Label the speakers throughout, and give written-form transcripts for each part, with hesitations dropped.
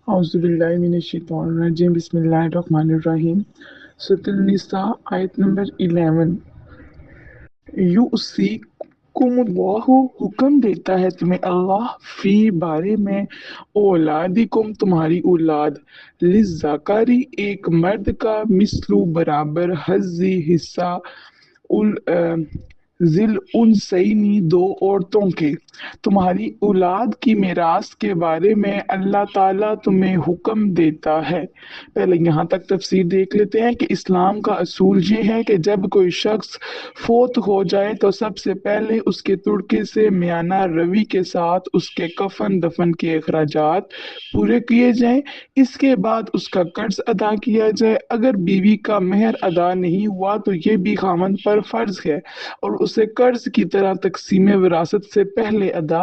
Speaker 1: औज़ुबिल्लाहिमिनश्शैतानिर्रजीम बिस्मिल्लाहिर्रहमानिर्रहीम। सूरह निसा आयत नंबर 11। युसिकुमुल्लाहु हुक्म देता है तुम्हें अल्लाह फी बारे में औलादिकुम तुम्हारी औलाद लिज़्ज़करी एक मर्द का मिस्लु बराबर हज़्ज़ी हिस्सा उल जिल उनसैनी दो औरतों के। तुम्हारी औलाद की मिरास के बारे में अल्लाह ताला तुम्हें हुक्म देता है। पहले यहाँ तक तफसीर देख लेते हैं कि इस्लाम का असूल ये है कि जब कोई शख्स फोत हो जाए तो सबसे पहले उसके तुड़के से मियाना रवि के साथ उसके कफन दफन के अखराजात पूरे किए जाएं। इसके बाद उसका कर्ज अदा किया जाए। अगर बीवी का मेहर अदा नहीं हुआ तो ये भी खामन पर फर्ज है और उसे कर्ज की तरह तकसीम विरासत से पहले अदा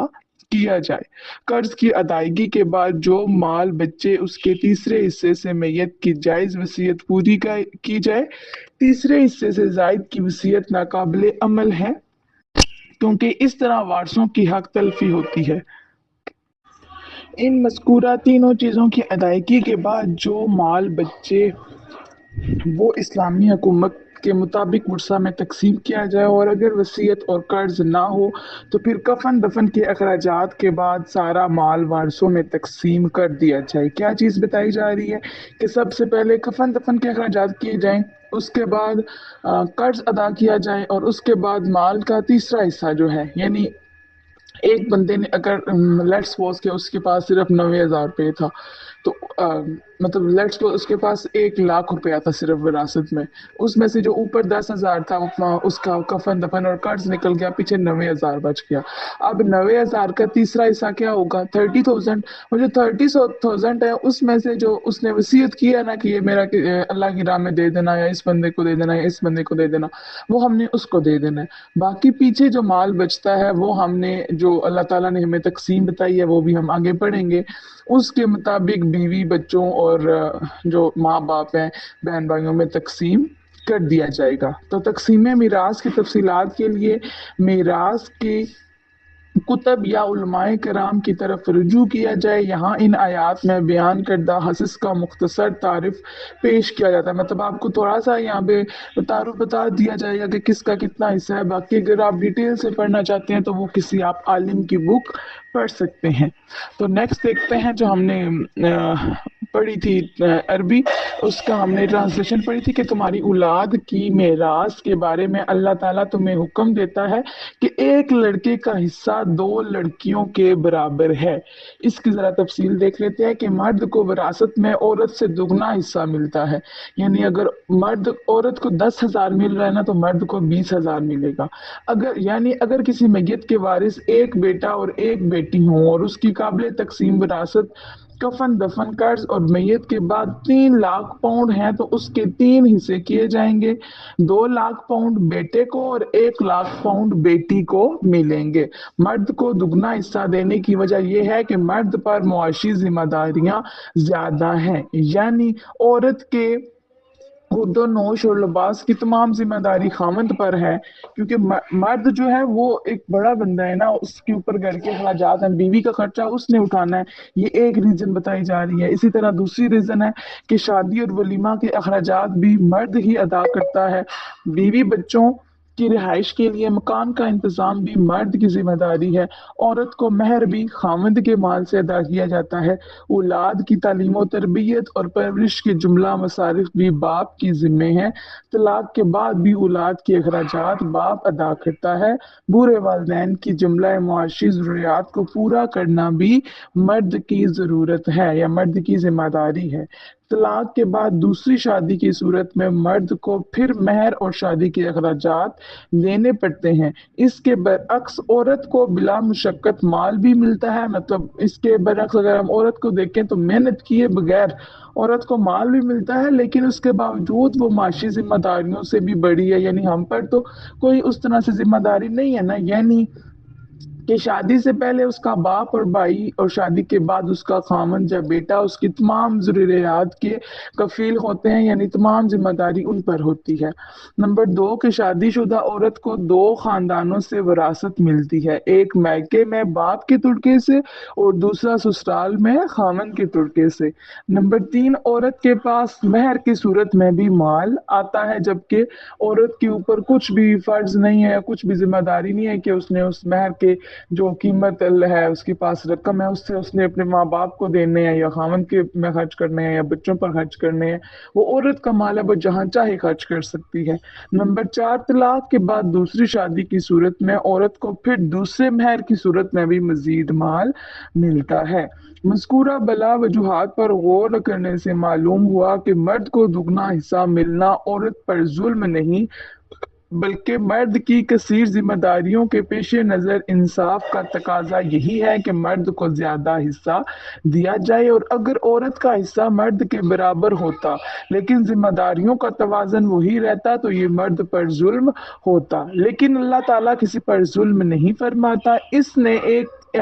Speaker 1: किया जाए। कर्ज की अदायगी के बाद जो माल बच्चे उसके तीसरे हिस्से से मैयत की जायज वसीयत पूरी की जाए। तीसरे हिस्से से जायद की वसीयत नाकाबिले अमल है क्योंकि इस तरह वारसों की हक तलफी होती है। इन मज़कूरा तीनों चीज़ों की अदायगी के बाद जो माल बच्चे वो इस्लामी हुकूमत के मुताबिक वर्सा में तकसीम किया जाए और अगर वसीयत और कर्ज ना हो तो फिर कफन दफन के अखराजात के बाद सारा माल वारसों में तकसीम कर दिया जाए। क्या चीज़ बताई जा रही है कि सबसे पहले कफन दफन के अखराजात किए जाएं, उसके बाद कर्ज अदा किया जाए और उसके बाद माल का तीसरा हिस्सा जो है यानी एक बंदे ने अगर लेट्स सपोज के उसके पास सिर्फ 90,000 रुपये था तो मतलब लेट्स सपोज उसके पास 1 लाख रुपया था सिर्फ विरासत में। उसमें से जो ऊपर 10,000 था उसका कफन दफन और कर्ज निकल गया, पीछे 90,000 बच गया। अब 90,000 का तीसरा हिस्सा क्या होगा? 30,000। और जो 30,000 है उसमें से जो उसने वसीयत किया ना कि ये मेरा अल्लाह की राह में दे देना या इस बंदे को दे देना या इस बंदे को दे देना, वो हमने उसको दे देना है। बाकी पीछे जो माल बचता है वो हमने जो अल्लाह ताला ने हमें तकसीम बताई है वो भी हम आगे पढ़ेंगे। उसके मुताबिक बीवी बच्चों और जो माँ बाप हैं बहन भाइयों में तकसीम कर दिया जाएगा। तो तकसीम मीरास की तफसीलात के लिए मीरास की कुतब या उलमाए कराम की तरफ रुजू किया जाए। यहाँ इन आयात में बयान करदा हसस का मुख्तसर तारिफ पेश किया जाता है। मतलब आपको थोड़ा सा यहाँ पे तारुफ बता दिया जाएगा कि किसका कितना हिस्सा है। बाकी अगर आप डिटेल से पढ़ना चाहते हैं तो वो किसी आप आलिम की बुक पढ़ सकते हैं। तो नेक्स्ट देखते हैं जो हमने पढ़ी थी अरबी, उसका हमने ट्रांसलेशन पढ़ी थी कि तुम्हारी औलाद की मेरास के बारे में अल्लाह ताला तुम्हें हुक्म देता है कि एक लड़के का हिस्सा दो लड़कियों के बराबर है। इसकी जरा तफसील देख लेते हैं कि मर्द को विरासत में औरत से दुगना हिस्सा मिलता है। यानी अगर मर्द औरत को 10,000 मिल रहा है ना तो मर्द को 20,000 मिलेगा। अगर यानी अगर किसी मैयत के वारिस एक बेटा और एक बेटी हो और उसकी काबिल तकसीम विरासत कफन दफन कर्ज और मैयत के बाद 3 लाख पाउंड है तो उसके 3 हिस्से किए जाएंगे। 2 लाख पाउंड बेटे को और 1 लाख पाउंड बेटी को मिलेंगे। मर्द को दुगना हिस्सा देने की वजह यह है कि मर्द पर मुआशी जिम्मेदारियां ज्यादा हैं। यानी औरत के खुदो नोश और लिबास की तमाम जिम्मेदारी खामद पर है क्योंकि मर्द जो है वो एक बड़ा बंदा है ना, उसके ऊपर घर के अखराजात हैं, बीवी का खर्चा उसने उठाना है। ये एक रीजन बताई जा रही है। इसी तरह दूसरी रीजन है कि शादी और वलीमा के अखराजात भी मर्द ही अदा करता है। बीवी बच्चों की रिहाइश के लिए मकान का इंतजाम भी मर्द की जिम्मेदारी है। औरत को मेहर भी खामद के माल से अदा किया जाता है। औलाद की तालीम और तरबियत और परवरिश के जुमला मसारिफ भी बाप की जिम्मे हैं। तलाक के बाद भी औलाद के अखराजात बाप अदा करता है। बूढ़े वालदैन की जुमला मुआशी ज़रूरियात को पूरा करना भी मर्द की ज़रूरत है या मर्द की जिम्मेदारी है। तलाक के बाद दूसरी शादी की सूरत में मर्द को फिर मेहर और शादी के अखराजात देने पड़ते हैं। इसके बरअक्स औरत को बिला मुशक्कत माल भी मिलता है। मतलब इसके बरअक्स अगर हम औरत को देखें तो मेहनत किए बगैर औरत को माल भी मिलता है, लेकिन उसके बावजूद वो माशी जिम्मेदारियों से भी बड़ी है। यानी हम पर तो कोई उस तरह से जिम्मेदारी नहीं है ना। यानी کہ شادی سے پہلے اس کا باپ اور بھائی اور شادی کے بعد اس کا خامن یا بیٹا اس کی تمام ضروریات کے کفیل ہوتے ہیں، یعنی تمام ذمہ داری ان پر ہوتی ہے۔ نمبر 2 کہ شادی شدہ عورت کو 2 خاندانوں سے وراثت ملتی ہے، ایک میکے میں باپ کے ترکے سے اور دوسرا سسرال میں خامن کے ترکے سے۔ نمبر 3 عورت کے پاس مہر کی صورت میں بھی مال آتا ہے، جبکہ عورت کے اوپر کچھ بھی فرض نہیں ہے یا کچھ بھی ذمہ داری نہیں ہے کہ اس نے اس مہر کے جو قیمت ہے، اس کے پاس رقم ہے، اس نے اپنے ماں باپ کو دینے ہیں یا خاوند کے میں خرچ کرنے ہیں یا بچوں پر خرچ کرنے ہیں۔ وہ عورت کا مال ہے، وہ جہاں چاہے خرچ کر سکتی ہے۔ نمبر 4 طلاق کے بعد دوسری شادی کی صورت میں عورت کو پھر دوسرے مہر کی صورت میں بھی مزید مال ملتا ہے۔ مذکورہ بلا وجوہات پر غور کرنے سے معلوم ہوا کہ مرد کو دگنا حصہ ملنا عورت پر ظلم نہیں، بلکہ مرد کی کثیر ذمہ داریوں کے پیش نظر انصاف کا تقاضا یہی ہے کہ مرد کو زیادہ حصہ دیا جائے، اور اگر عورت کا حصہ مرد کے برابر ہوتا لیکن ذمہ داریوں کا توازن وہی رہتا تو یہ مرد پر ظلم ہوتا، لیکن اللہ تعالیٰ کسی پر ظلم نہیں فرماتا۔ اس نے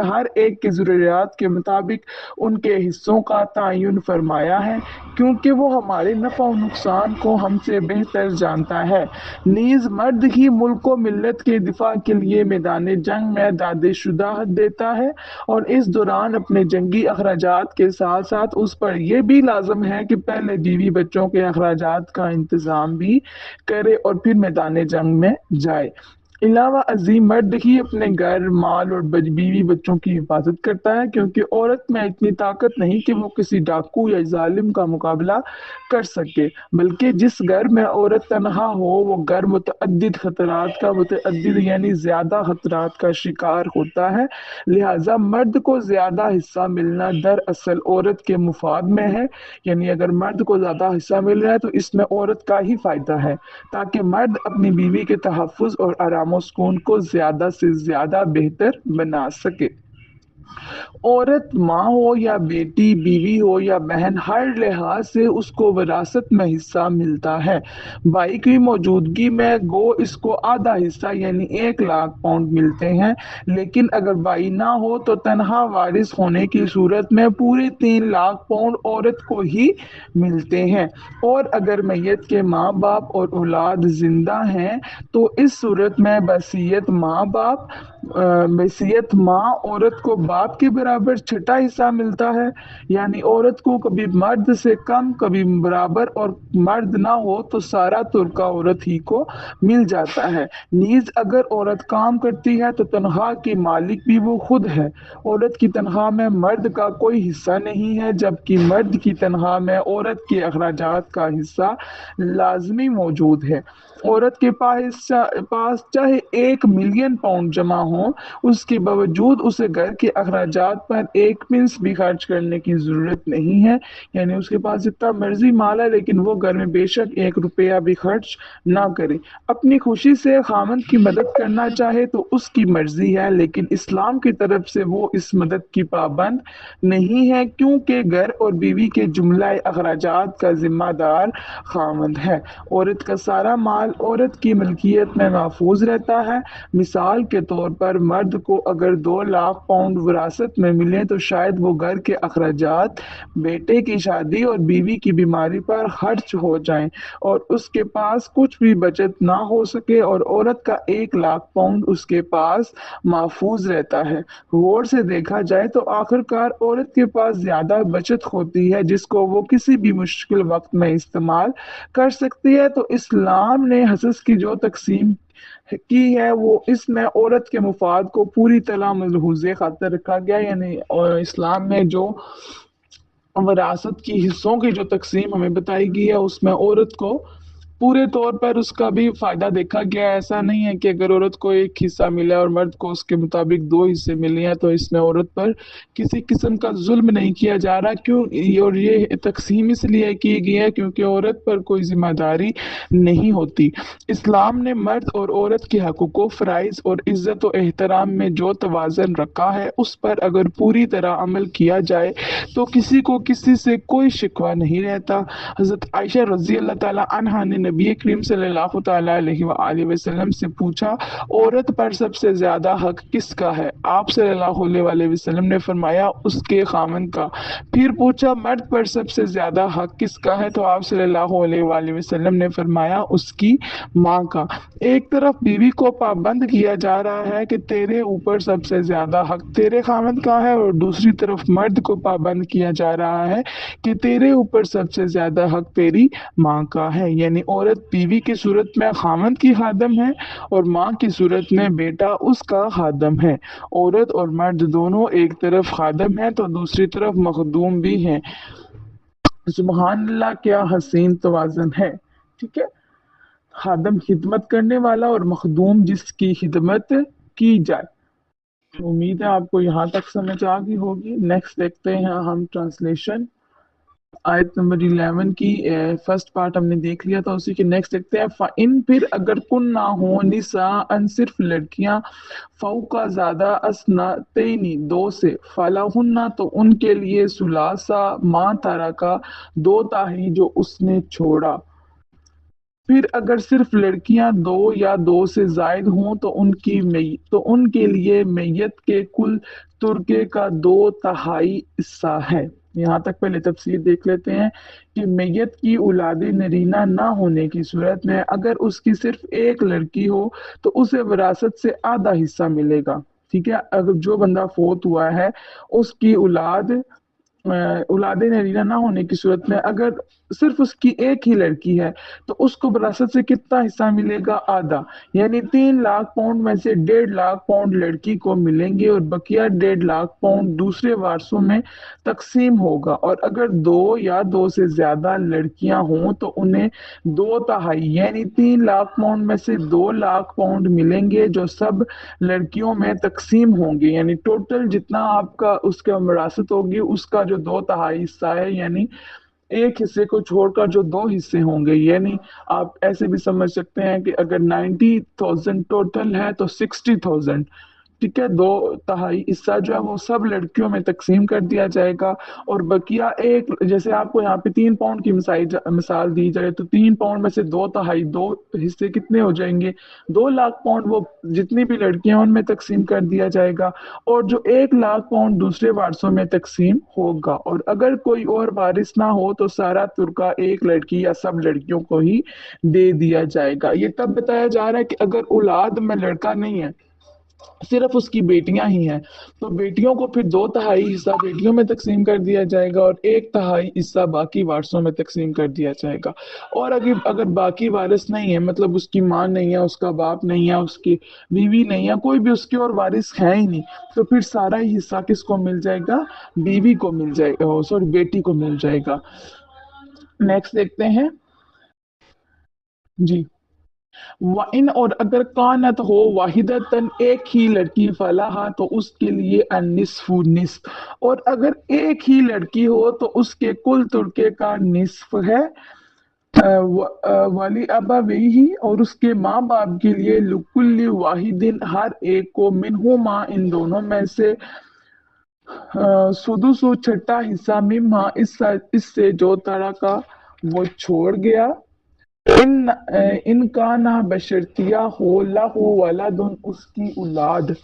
Speaker 1: ہر ایک کی ضروریات کے مطابق ان کے حصوں کا تعین فرمایا ہے، کیونکہ وہ ہمارے نفع و نقصان کو ہم سے بہتر جانتا ہے۔ نیز مرد ہی ملک و ملت کے دفاع کے لیے میدان جنگ میں داد شجاعت دیتا ہے، اور اس دوران اپنے جنگی اخراجات کے ساتھ ساتھ اس پر یہ بھی لازم ہے کہ پہلے بیوی بچوں کے اخراجات کا انتظام بھی کرے اور پھر میدان جنگ میں جائے۔ علاوہ ازیں مرد ہی اپنے گھر، مال اور بیوی بچوں کی حفاظت کرتا ہے، کیونکہ عورت میں اتنی طاقت نہیں کہ وہ کسی ڈاکو یا ظالم کا مقابلہ کر سکے، بلکہ جس گھر میں عورت تنہا ہو وہ گھر متعدد یعنی زیادہ خطرات کا شکار ہوتا ہے۔ لہٰذا مرد کو زیادہ حصہ ملنا دراصل عورت کے مفاد میں ہے، یعنی اگر مرد کو زیادہ حصہ مل رہا ہے تو اس میں عورت کا ہی فائدہ ہے، تاکہ مرد اپنی بیوی کے تحفظ اور آرام و سکون کو زیادہ سے زیادہ بہتر بنا سکے۔ عورت ماں ہو یا بیٹی، بیوی ہو یا بہن، ہر لحاظ سے اس کو وراثت میں حصہ ملتا ہے۔ بھائی کی موجودگی میں گو اس کو آدھا حصہ یعنی 1,00,000 پاؤنڈ ملتے ہیں، لیکن اگر بھائی نہ ہو تو تنہا وارث ہونے کی صورت میں پورے 3,00,000 پاؤنڈ عورت کو ہی ملتے ہیں، اور اگر میت کے ماں باپ اور اولاد زندہ ہیں تو اس صورت میں بحیثیت ماں عورت کو باپ کے برابر چھٹا حصہ ملتا ہے، یعنی عورت کو کبھی مرد سے کم کبھی برابر، اور مرد نہ ہو تو سارا ترکہ عورت ہی کو مل جاتا ہے۔ نیز اگر عورت کام کرتی ہے تو تنخواہ کی مالک بھی وہ خود ہے۔ عورت کی تنخواہ میں مرد کا کوئی حصہ نہیں ہے، جبکہ مرد کی تنخواہ میں عورت کے اخراجات کا حصہ لازمی موجود ہے۔ عورت کے پاس چاہے 1,000,000 پاؤنڈ جمع ہوں، اس کے باوجود اسے گھر کے اخراجات پر 1 پنس بھی خرچ کرنے کی ضرورت نہیں ہے، یعنی اس کے پاس جتنا مرضی مال ہے لیکن وہ گھر میں بے شک 1 روپیہ بھی خرچ نہ کرے۔ اپنی خوشی سے خاوند کی مدد کرنا چاہے تو اس کی مرضی ہے، لیکن اسلام کی طرف سے وہ اس مدد کی پابند نہیں ہے، کیونکہ گھر اور بیوی کے جملہ اخراجات کا ذمہ دار خاوند ہے۔ عورت کا سارا مال عورت کی ملکیت میں محفوظ رہتا ہے۔ مثال کے طور پر مرد کو اگر 2,00,000 پاؤنڈ وراثت میں ملے تو شاید وہ گھر کے اخراجات، بیٹے کی شادی اور بیوی کی بیماری پر خرچ ہو جائیں اور اس کے پاس کچھ بھی بچت نہ ہو سکے، اور عورت کا 1,00,000 پاؤنڈ اس کے پاس محفوظ رہتا ہے۔ غور سے دیکھا جائے تو آخرکار عورت کے پاس زیادہ بچت ہوتی ہے جس کو وہ کسی بھی مشکل وقت میں استعمال کر سکتی ہے۔ تو اسلام نے حصص کی جو تقسیم کی ہے وہ اس میں عورت کے مفاد کو پوری طرح ملحوظ خاطر رکھا گیا، یعنی اسلام میں جو وراثت کی حصوں کی جو تقسیم ہمیں بتائی گئی ہے اس میں عورت کو پورے طور پر اس کا بھی فائدہ دیکھا گیا ہے۔ ایسا نہیں ہے کہ اگر عورت کو 1 حصہ ملا اور مرد کو اس کے مطابق 2 حصے ملے ہیں تو اس میں عورت پر کسی قسم کا ظلم نہیں کیا جا رہا، کیوں؟ اور یہ تقسیم اس لیے کی گئی ہے کیونکہ عورت پر کوئی ذمہ داری نہیں ہوتی۔ اسلام نے مرد اور عورت کے حقوق و فرائض اور عزت و احترام میں جو توازن رکھا ہے اس پر اگر پوری طرح عمل کیا جائے تو کسی کو کسی سے کوئی شکوہ نہیں رہتا۔ حضرت عائشہ رضی اللہ تعالیٰ عنہا نے नबी करीम सल्लल्लाहु ताला अलैहि वआलैहि वसल्लम से पूछा, औरत पर सबसे ज्यादा हक किसका है? आप सल्लल्लाहु अलैहि वसल्लम ने फरमाया, उसके खामन का। फिर पूछा, मर्द पर सबसे ज्यादा हक किसका है? तो आप सल्लल्लाहु अलैहि वसल्लम ने फरमाया, उसकी माँ का। एक तरफ बीवी को पाबंद किया जा रहा है कि तेरे ऊपर सबसे ज्यादा हक तेरे खामद का है, और दूसरी तरफ मर्द को पाबंद किया जा रहा है कि तेरे ऊपर सबसे ज्यादा हक तेरी माँ का है। यानी औरत बीवी की सूरत में खामद की खादम है और माँ की सूरत में बेटा उसका खादम है। औरत और मर्द दोनों एक तरफ खादम है तो दूसरी तरफ मखदूम भी है। सुबहान अल्लाह, क्या हसीन तवाज़न है। ठीक है, खादम खिदमत करने वाला और मखदूम जिसकी खिदमत की जाए। उम्मीद है आपको यहाँ तक समझ आ गई होगी। नेक्स्ट देखते हैं हम ट्रांसलेशन। आयत नंबर 11 की फर्स्ट पार्ट हमने देख लिया था, उसी के नेक्स्ट देखते हैं। फ़इन, फिर अगर कुन ना हो निसाअन, सिर्फ लड़कियां, फ़ौका ज़्यादा, असनतैनी, दो से, फलाहुन्ना, तो उनके लिए सुलासा मा तारा का, दो ताही जो उसने छोड़ा। फिर अगर सिर्फ लड़कियां दो या दो से जायद हों तो उनके लिए मैयत के कुल तुर्के का दो तिहाई हिस्सा है। यहाँ तक पहले तफसीर देख लेते हैं कि मैयत की औलाद नरीना ना होने की सूरत में अगर उसकी सिर्फ एक लड़की हो तो उसे विरासत से आधा हिस्सा मिलेगा। ठीक है, अगर जो बंदा फोत हुआ है उसकी औलाद नरीना ना होने की सूरत में अगर सिर्फ उसकी एक ही लड़की है तो उसको विरासत से कितना हिस्सा मिलेगा? आधा। यानी 3 लाख पाउंड में से 1.5 लाख पाउंड लड़की को मिलेंगे और बकिया 1.5 लाख पाउंड दूसरे वारसों में तकसीम होगा। और अगर दो या दो से ज्यादा लड़कियां हों तो उन्हें दो तिहाई यानी 3 लाख पाउंड में से 2 लाख पाउंड मिलेंगे जो सब लड़कियों में तकसीम होंगे। यानी टोटल जितना आपका उसका विरासत होगी उसका जो दो तिहाई हिस्सा है, यानी एक हिस्से को छोड़कर जो दो हिस्से होंगे। यानी आप ऐसे भी समझ सकते हैं कि अगर 90,000 टोटल है तो 60,000, ठीक है, दो तिहाई हिस्सा जो है वो सब लड़कियों में तकसीम कर दिया जाएगा। और बकिया एक, जैसे आपको यहाँ पे 3 पाउंड की मिसाल दी जाए तो 3 पाउंड में से दो तिहाई, दो हिस्से कितने हो जाएंगे? 2 लाख पाउंड वो जितनी भी लड़कियां हैं उनमें तकसीम कर दिया जाएगा और जो 1 लाख पाउंड दूसरे वारसों में तकसीम होगा। और अगर कोई और वारिस ना हो तो सारा तुर्का एक लड़की या सब लड़कियों को ही दे दिया जाएगा। ये तब बताया जा रहा है कि अगर औलाद में लड़का नहीं है, सिर्फ उसकी बेटियां ही हैं, तो बेटियों को फिर दो तिहाई हिस्सा बेटियों में तकसीम कर दिया जाएगा और एक तिहाई हिस्सा बाकी वारसों में तकसीम कर दिया जाएगा। और अगर बाकी वारिस नहीं है, मतलब उसकी माँ नहीं है, उसका बाप नहीं है, उसकी बीवी नहीं है, कोई भी उसके और वारिस है ही नहीं, तो फिर सारा ही हिस्सा किसको मिल जाएगा? बीवी को मिल जाएगा, सॉरी बेटी को मिल जाएगा। नेक्स्ट देखते हैं जी। वाइन, और अगर कानत हो वाहिदतन, एक ही लड़की, फलाहा, तो उसके लिए निस्फु, निस्फ। और अगर एक ही लड़की हो तो उसके कुल तुर्के का निस्फ है। वाली अबा वही, और उसके माँ बाप के लिए लुकुल्ली वाहिदिन, हर एक को, मिनहुमा, इन दोनों में से, सुदुसु, छठा हिस्सा, मिम्मा, इससे जो तरह का वो छोड़ गया। इन इनका ना बशर्तिया हो लहू वलदुन, उसकी औलाद,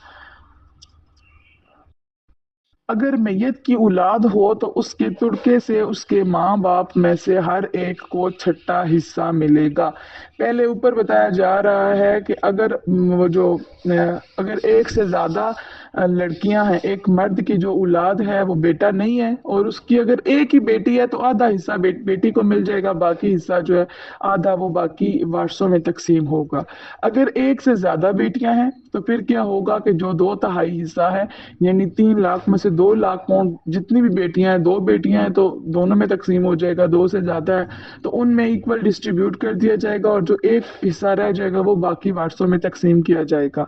Speaker 1: अगर मैयत की औलाद हो तो उसके तुड़के से उसके माँ बाप में से हर एक को छठा हिस्सा मिलेगा। पहले ऊपर बताया जा रहा है कि अगर वो जो अगर एक से ज्यादा लड़कियां हैं, एक मर्द की जो औलाद है वो बेटा नहीं है और उसकी अगर एक ही बेटी है तो आधा हिस्सा बेटी को मिल जाएगा, बाकी हिस्सा जो है आधा वो बाकी वारसों में तकसीम होगा। अगर एक से ज्यादा बेटियां हैं तो फिर क्या होगा कि जो दो तिहाई हिस्सा है, यानी 3 लाख में से 2 लाख पाउंड, जितनी भी बेटियां हैं, दो बेटियां हैं तो दोनों में तकसीम हो जाएगा, दो से ज्यादा है तो उनमें इक्वल डिस्ट्रीब्यूट कर दिया जाएगा और जो एक हिस्सा रह जाएगा वो बाकी वारसों में तकसीम किया जाएगा।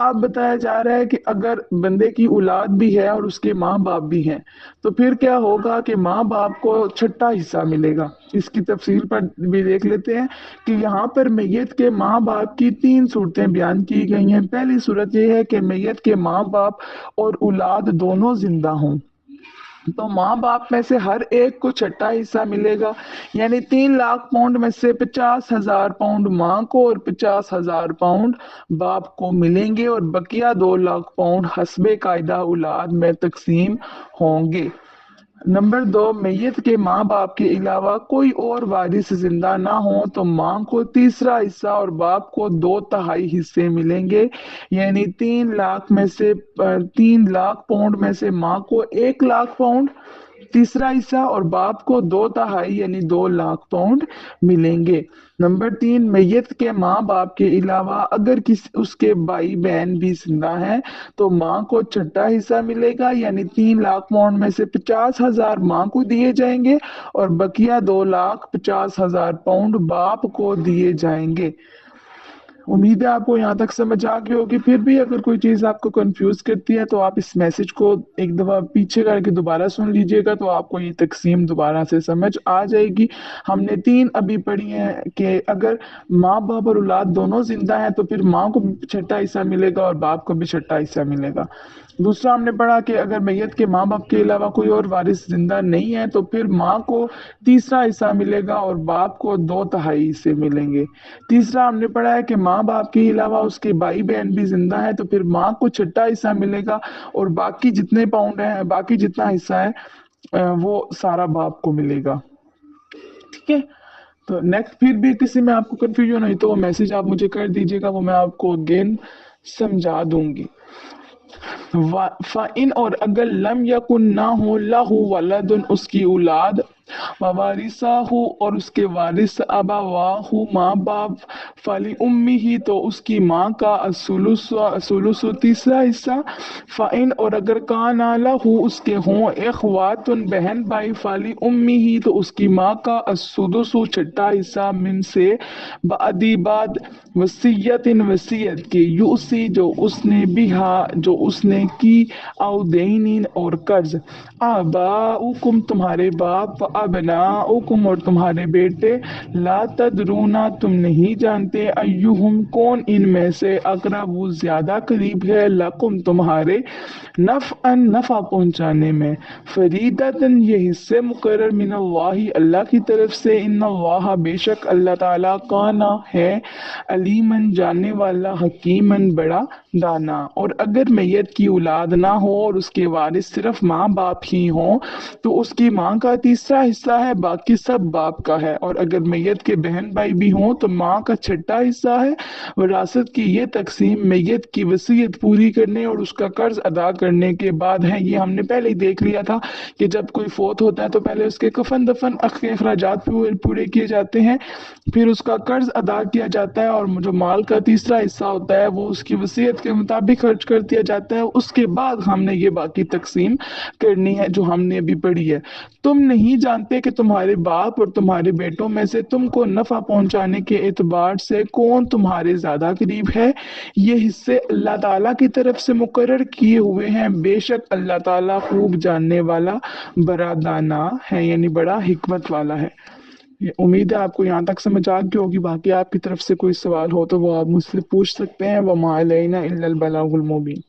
Speaker 1: अब बताया जा रहा है कि अगर बंदे की औलाद भी है और उसके माँ बाप भी हैं तो फिर क्या होगा कि माँ बाप को छठा हिस्सा मिलेगा। इसकी तफसील पर भी देख लेते हैं कि यहाँ पर मैयत के माँ बाप की 3 सूरतें बयान की गई हैं। पहली सूरत यह है कि मैयत के माँ बाप और औलाद दोनों जिंदा हों, तो माँ बाप में से हर एक को छठा हिस्सा मिलेगा, यानी 3 लाख पाउंड में से 50,000 पाउंड माँ को और 50,000 पाउंड बाप को मिलेंगे, और बकिया 2 लाख पाउंड हस्बे कायदा औलाद में तकसीम होंगे। नंबर 2, मैयत के माँ बाप के अलावा कोई और वारिस जिंदा ना हो तो माँ को तीसरा हिस्सा और बाप को 2/3 हिस्से मिलेंगे, यानी 3 लाख में से 3 लाख पाउंड में से माँ को 1 लाख पाउंड तीसरा हिस्सा और बाप को 2/3 यानी 2 लाख पाउंड मिलेंगे। नंबर 3, मैयत के माँ बाप के अलावा अगर किसी उसके भाई बहन भी जिंदा हैं तो माँ को छठा हिस्सा मिलेगा, यानी 3 लाख पाउंड में से 50,000 माँ को दिए जाएंगे और बकिया 2,50,000 पाउंड बाप को दिए जाएंगे। उम्मीद है आपको यहाँ तक समझ आ गई होगी। फिर भी अगर कोई चीज़ आपको कंफ्यूज करती है तो आप इस मैसेज को एक दफ़ा पीछे करके दोबारा सुन लीजिएगा, तो आपको ये तकसीम दोबारा से समझ आ जाएगी। हमने 3 अभी पढ़ी हैं कि अगर माँ बाप और औलाद दोनों जिंदा हैं तो फिर माँ को भी छठा हिस्सा मिलेगा और बाप को भी छठा हिस्सा मिलेगा। दूसरा हमने पढ़ा कि अगर मैयत के माँ बाप के अलावा कोई और वारिस जिंदा नहीं है तो फिर माँ को तीसरा हिस्सा मिलेगा और बाप को 2/3 हिस्से मिलेंगे। तीसरा हमने पढ़ा है कि माँ बाप के अलावा उसके भाई बहन भी जिंदा है तो फिर माँ को छठा हिस्सा मिलेगा और बाकी जितने पाउंड है, बाकी जितना हिस्सा है वो सारा बाप को मिलेगा। ठीक है, तो नेक्स्ट फिर भी किसी में आपको कंफ्यूजन हुई तो वो मैसेज आप मुझे कर दीजिएगा, वो मैं आपको अगेन समझा दूंगी। फ़ाइन और अगर लम यकुन ना हो लहू वलदुन उसकी औलाद ववारिसा हो और उसके वारिस अबावाहु माँ बाप फली उम्मी ही तो उसकी माँ का असुलुसु तीसरा हिस्सा। फ़ाइन और अगर काना लहू उसके हों इख्वातुन बहन भाई फली उम्मी ही तो उसकी माँ का असुदुसु छठा हिस्सा मिन से बादी बाद वसीयतिन वसीयत की यूसी जो उसने बिहा जो उसने की औदैनिन और कर्ज आबाउकुम तुम्हारे बाप अबनाउकुम और तुम्हारे बेटे ला तदरूना तुम नहीं जानते अय्युहुम कौन इनमें से अकरबु ज्यादा करीब है लकुम तुम्हारे नफ़अन नफ़ा पहुंचाने में। फरीदतन ये हिस्से मुकर्रर मिनल्लाहि अल्लाह की तरफ से इन्नल्लाह बेशक अल्लाह ताला काना है अलीमन जानने वाला हकीमन बड़ा दाना। और अगर मैयत की औलाद ना हो और उसके वारिस सिर्फ माँ बाप ही हों तो उसकी माँ का तीसरा हिस्सा है, बाकी सब बाप का है। और अगर मैयत के बहन भाई भी हों तो माँ का छठा हिस्सा है। विरासत की ये तकसीम मैयत की वसीयत पूरी करने और उसका कर्ज अदा करने के बाद है। ये हमने पहले ही देख लिया था कि जब कोई फोत होता है तो पहले उसके कफन दफन के अखराजात पूरे किए जाते हैं, फिर उसका कर्ज अदा किया जाता है और जो माल का तीसरा हिस्सा होता है वो उसकी वसीयत के मुताबिक खर्च कर दिया जाता है। उसके बाद हमने ये बाकी तकसीम करनी है जो हमने अभी पढ़ी है। तुम नहीं जानते कि तुम्हारे बाप और तुम्हारे बेटों में से तुमको नफा पहुंचाने के एतबार से कौन तुम्हारे ज्यादा करीब है। ये हिस्से अल्लाह ताला की तरफ से मुकर्रर किए हुए हैं, बेशक अल्लाह ताला खूब जानने वाला बड़ा दाना है, यानी बड़ा हिकमत वाला है। उम्मीद है आपको यहाँ तक समझ आ गई होगी। बाकी आपकी तरफ से कोई सवाल हो तो वो आप मुझसे पूछ सकते हैं। वमा अलैना इल्लल बलागुल मुबीन।